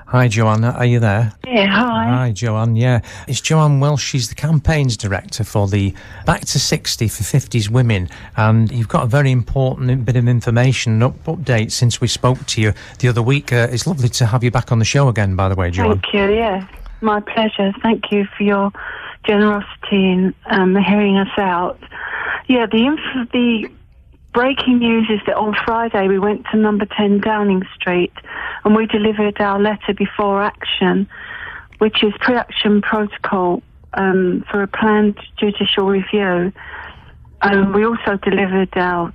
Hi, Joanne. Are you there? Yeah, hi. Hi, Joanne. Yeah, it's Joanne Welch. She's the campaigns director for the Back to 60 for 50s Women. And you've got a very important bit of information update since we spoke to you the other week. It's lovely to have you back on the show again, by the way, Joanne. Thank you, yeah. My pleasure. Thank you for your generosity in hearing us out. Yeah, the breaking news is that on Friday we went to number 10 Downing Street and we delivered our letter before action, which is pre-action protocol for a planned judicial review. We also delivered our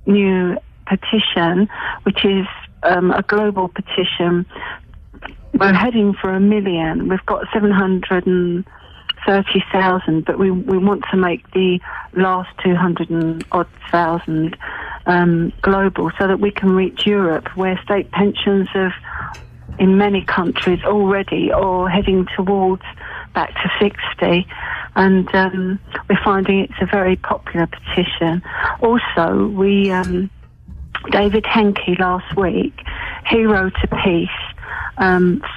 new petition, which is a global petition. We're heading for 1 million. We've got 730,000, but we want to make the last 200,000 global so that we can reach Europe, where state pensions have, in many countries already, or heading towards back to 60. And we're finding it's a very popular petition. Also, David Henke last week, he wrote a piece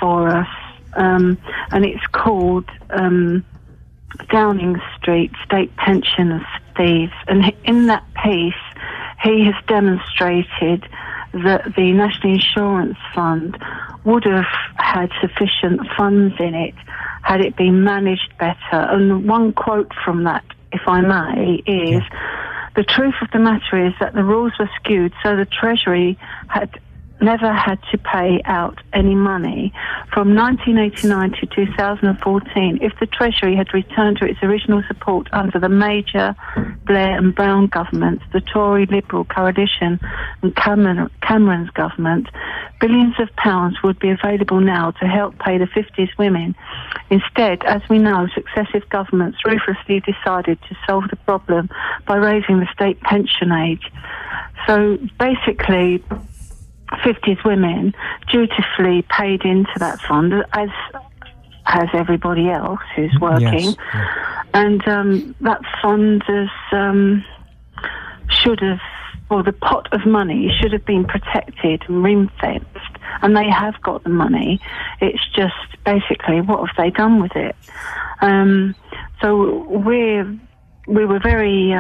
for us, and it's called Downing Street, State Pensioners Thieves. And in that piece, he has demonstrated that the National Insurance Fund would have had sufficient funds in it had it been managed better. And one quote from that, if I may, is, "The truth of the matter is that the rules were skewed so the Treasury had never had to pay out any money. From 1989 to 2014, if the Treasury had returned to its original support under the Major, Blair and Brown governments, the Tory Liberal coalition and Cameron's government, billions of pounds would be available now to help pay the 50s women. Instead, as we know, successive governments ruthlessly decided to solve the problem by raising the state pension age." So basically, 50s women dutifully paid into that fund, as has everybody else who's working. Yes. Yeah. And that fund should have, or the pot of money should have been protected and ring-fenced, and they have got the money. It's just basically, what have they done with it? So we were very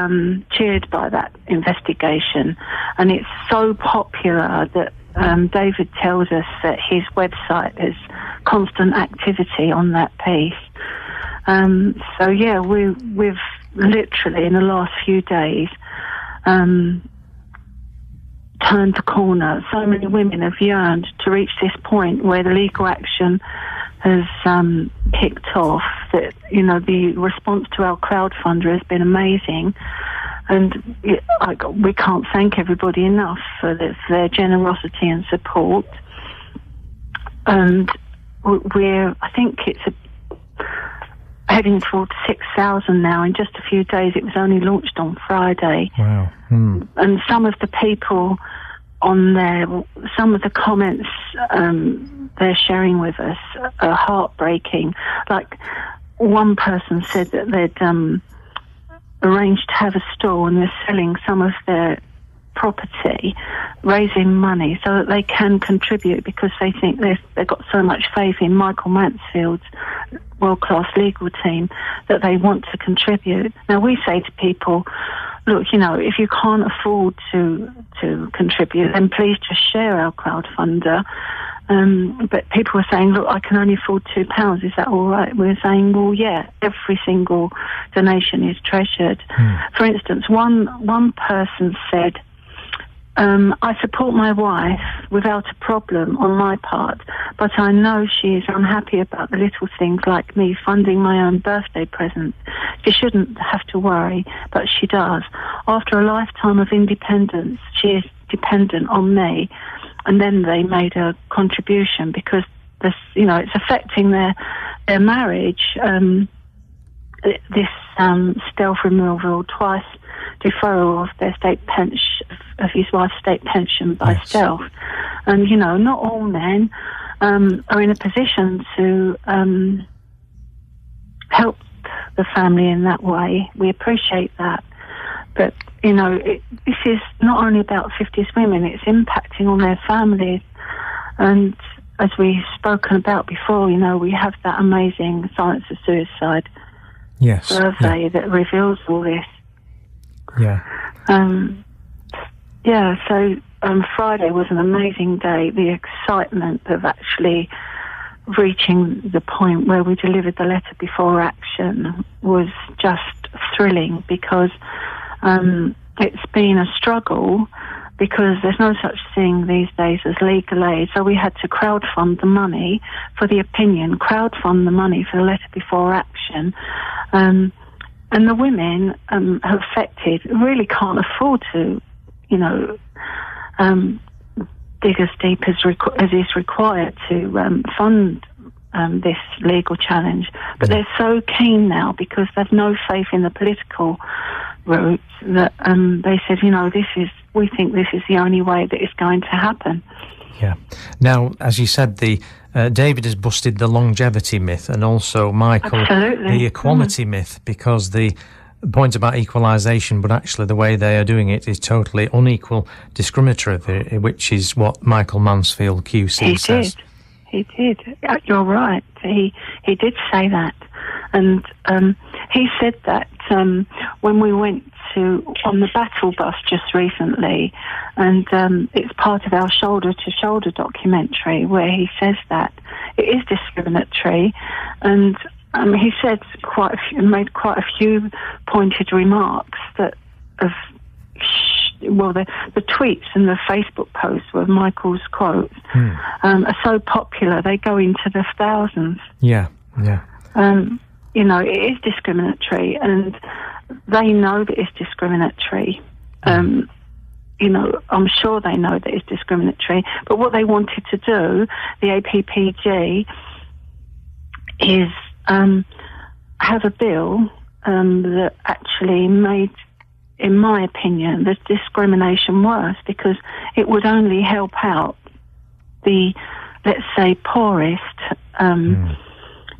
cheered by that investigation, and it's so popular that David tells us that his website has constant activity on that piece. So yeah, we've literally in the last few days turned the corner. So many women have yearned to reach this point where the legal action has kicked off. That, you know, the response to our crowdfunder has been amazing, and we can't thank everybody enough for their generosity and support. And I think it's heading towards 6,000 now. In just a few days, it was only launched on Friday. Wow. And some of the people on there, some of the comments they're sharing with us are heartbreaking. Like, one person said that they'd arranged to have a stall and they're selling some of their property, raising money so that they can contribute, because they think they've got so much faith in Michael Mansfield's world-class legal team that they want to contribute. Now, we say to people, look, you know, if you can't afford to contribute, then please just share our crowdfunder. But people were saying, look, I can only afford £2. Is that all right? We're saying, well, yeah, every single donation is treasured. For instance, one person said, I support my wife without a problem on my part, but I know she is unhappy about the little things like me funding my own birthday presents. She shouldn't have to worry, but she does. After a lifetime of independence, she is dependent on me. And then they made a contribution because this, you know, it's affecting their marriage. This stealth removal, twice deferral of their of his wife's state pension by stealth, and you know, not all men are in a position to help the family in that way. We appreciate that, but you know, this is not only about 50s women, it's impacting on their families. And as we've spoken about before, we have that amazing Silence of Suicide survey that reveals all this. Yeah. So Friday was an amazing day. The excitement of actually reaching the point where we delivered the letter before action was just thrilling, because it's been a struggle, because there's no such thing these days as legal aid. So we had to crowdfund the money for the opinion, crowdfund the money for the letter before action. And the women affected really can't afford to, dig as deep as is required to fund this legal challenge. But they're so keen now, because they've no faith in the political route, that they said, we think this is the only way that it's going to happen. Yeah. Now, as you said, David has busted the longevity myth, and also Michael, Absolutely. the equality myth, because the point about equalisation, but actually the way they are doing it is totally unequal, discriminatory, which is what Michael Mansfield QC says. He did. You're right. He did say that. And he said that when we went on the battle bus just recently, and it's part of our Shoulder to Shoulder documentary, where he says that it is discriminatory, and he said made quite a few pointed remarks that the tweets and the Facebook posts with Michael's quotes are so popular, they go into the thousands. Yeah. It is discriminatory, and they know that it's discriminatory. I'm sure they know that it's discriminatory, but what they wanted to do, the APPG, is have a bill that actually made, in my opinion, the discrimination worse, because it would only help out the, let's say, poorest,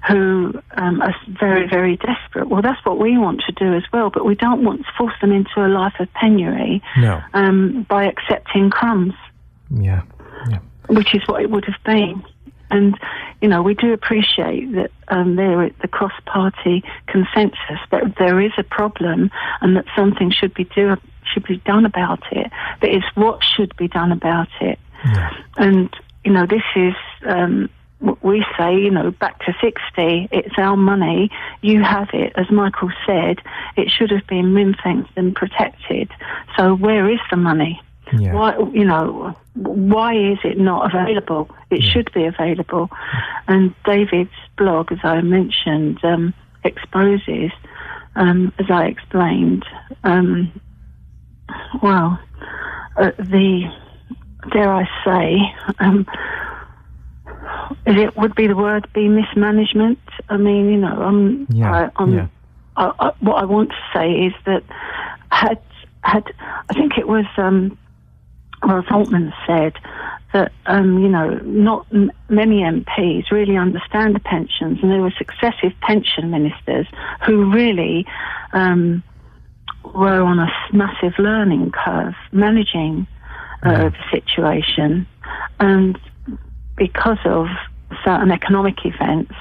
who are very, very desperate. Well, that's what we want to do as well, but we don't want to force them into a life of penury by accepting crumbs. Yeah. Which is what it would have been. And, we do appreciate that there is the cross-party consensus that there is a problem and that something should be done about it. But it's what should be done about it. Yeah. And, this is... we say, back to 60, it's our money, you have it. As Michael said, it should have been ring-fenced and protected. So where is the money? Yeah. Why is it not available? It should be available. And David's blog, as I mentioned, exposes, as I explained, dare I say, it would be the word be mismanagement. I mean, what I want to say is that had I think it was Ross Altman said that not many MPs really understand the pensions, and there were successive pension ministers who really were on a massive learning curve managing the situation, and because of certain economic events,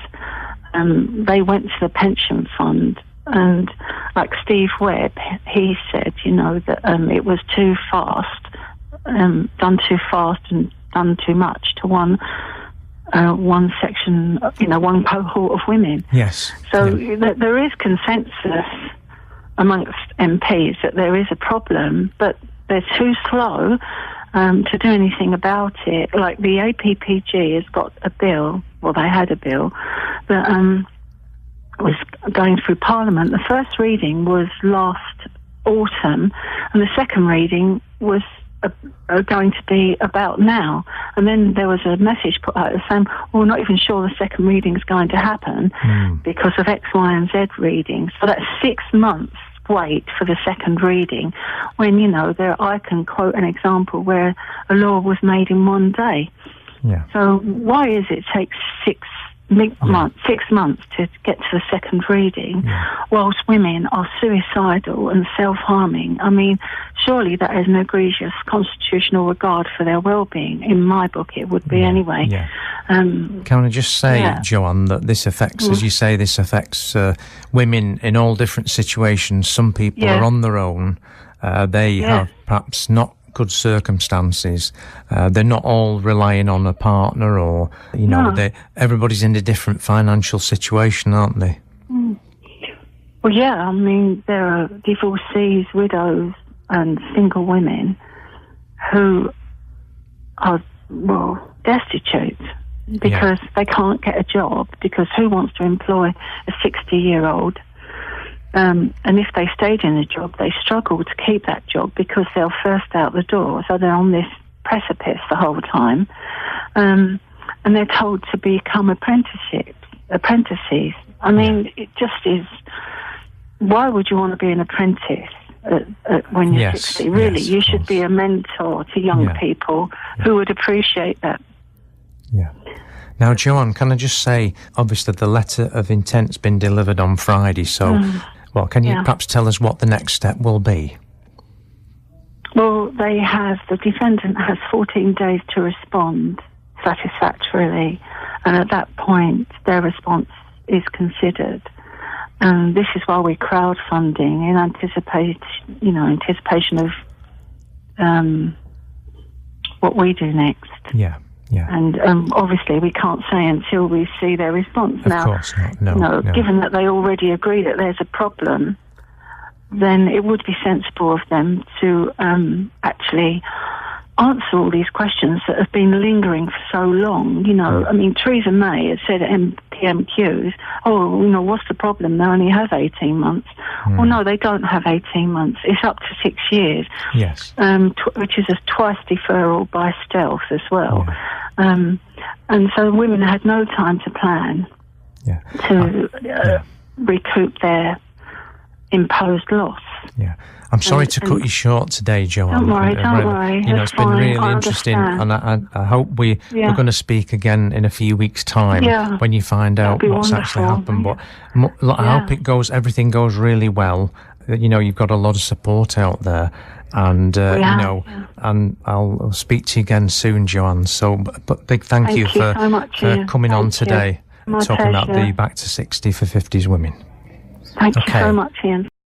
they went to the pension fund, and like Steve Webb, he said, that it was too fast, done too fast and done too much to one section, one cohort of women. Yes. So there is consensus amongst MPs that there is a problem, but they're too slow to do anything about it. Like the APPG has got a bill, they had a bill that was going through Parliament. The first reading was last autumn, and the second reading was going to be about now. And then there was a message put out saying, we're not even sure the second reading is going to happen because of X, Y, and Z readings. So that's 6 months wait for the second reading, when I can quote an example where a law was made in one day. Yeah. So why is it takes 6 months to get to the second reading, whilst women are suicidal and self-harming. I mean, surely that is an egregious constitutional regard for their well-being. In my book, it would be anyway. Yeah. Can I just say, Joanne, that this affects, as you say, this affects women in all different situations. Some people are on their own. They have perhaps not good circumstances. They're not all relying on a partner, or everybody's in a different financial situation, aren't they? Well, yeah. I mean, there are divorcees, widows, and single women who are destitute because they can't get a job. Because who wants to employ a 60-year-old? And if they stayed in a job, they struggle to keep that job because they're first out the door. So they're on this precipice the whole time. And they're told to become apprentices. I mean, it just is... Why would you want to be an apprentice when you're 60? Really, you should be a mentor to young people who would appreciate that. Yeah. Now, Joanne, can I just say, obviously the letter of intent's been delivered on Friday, so... Well, can you perhaps tell us what the next step will be? Well, the defendant has 14 days to respond satisfactorily, and at that point, their response is considered. And this is why we're crowdfunding in anticipation of what we do next. Yeah. And obviously we can't say until we see their response. Of course not. No. Given that they already agree that there's a problem, then it would be sensible of them to actually answer all these questions that have been lingering for so long. I mean, Theresa May has said at PMQs, what's the problem? They only have 18 months. Well, no, they don't have 18 months. It's up to 6 years. Yes. Which is a twice deferral by stealth as well. And so women had no time to plan to recoup their imposed loss. Yeah. I'm sorry to cut you short today, Joanne. Don't worry. It's been really interesting, and I hope we're going to speak again in a few weeks' time when you find out what's actually happened. But I hope everything goes really well. You've got a lot of support out there, and and I'll speak to you again soon, Joanne. So, but big thank you for so much, for coming on today, My talking about pleasure. the Back to 60 for 50s women. Thank you so much, Ian.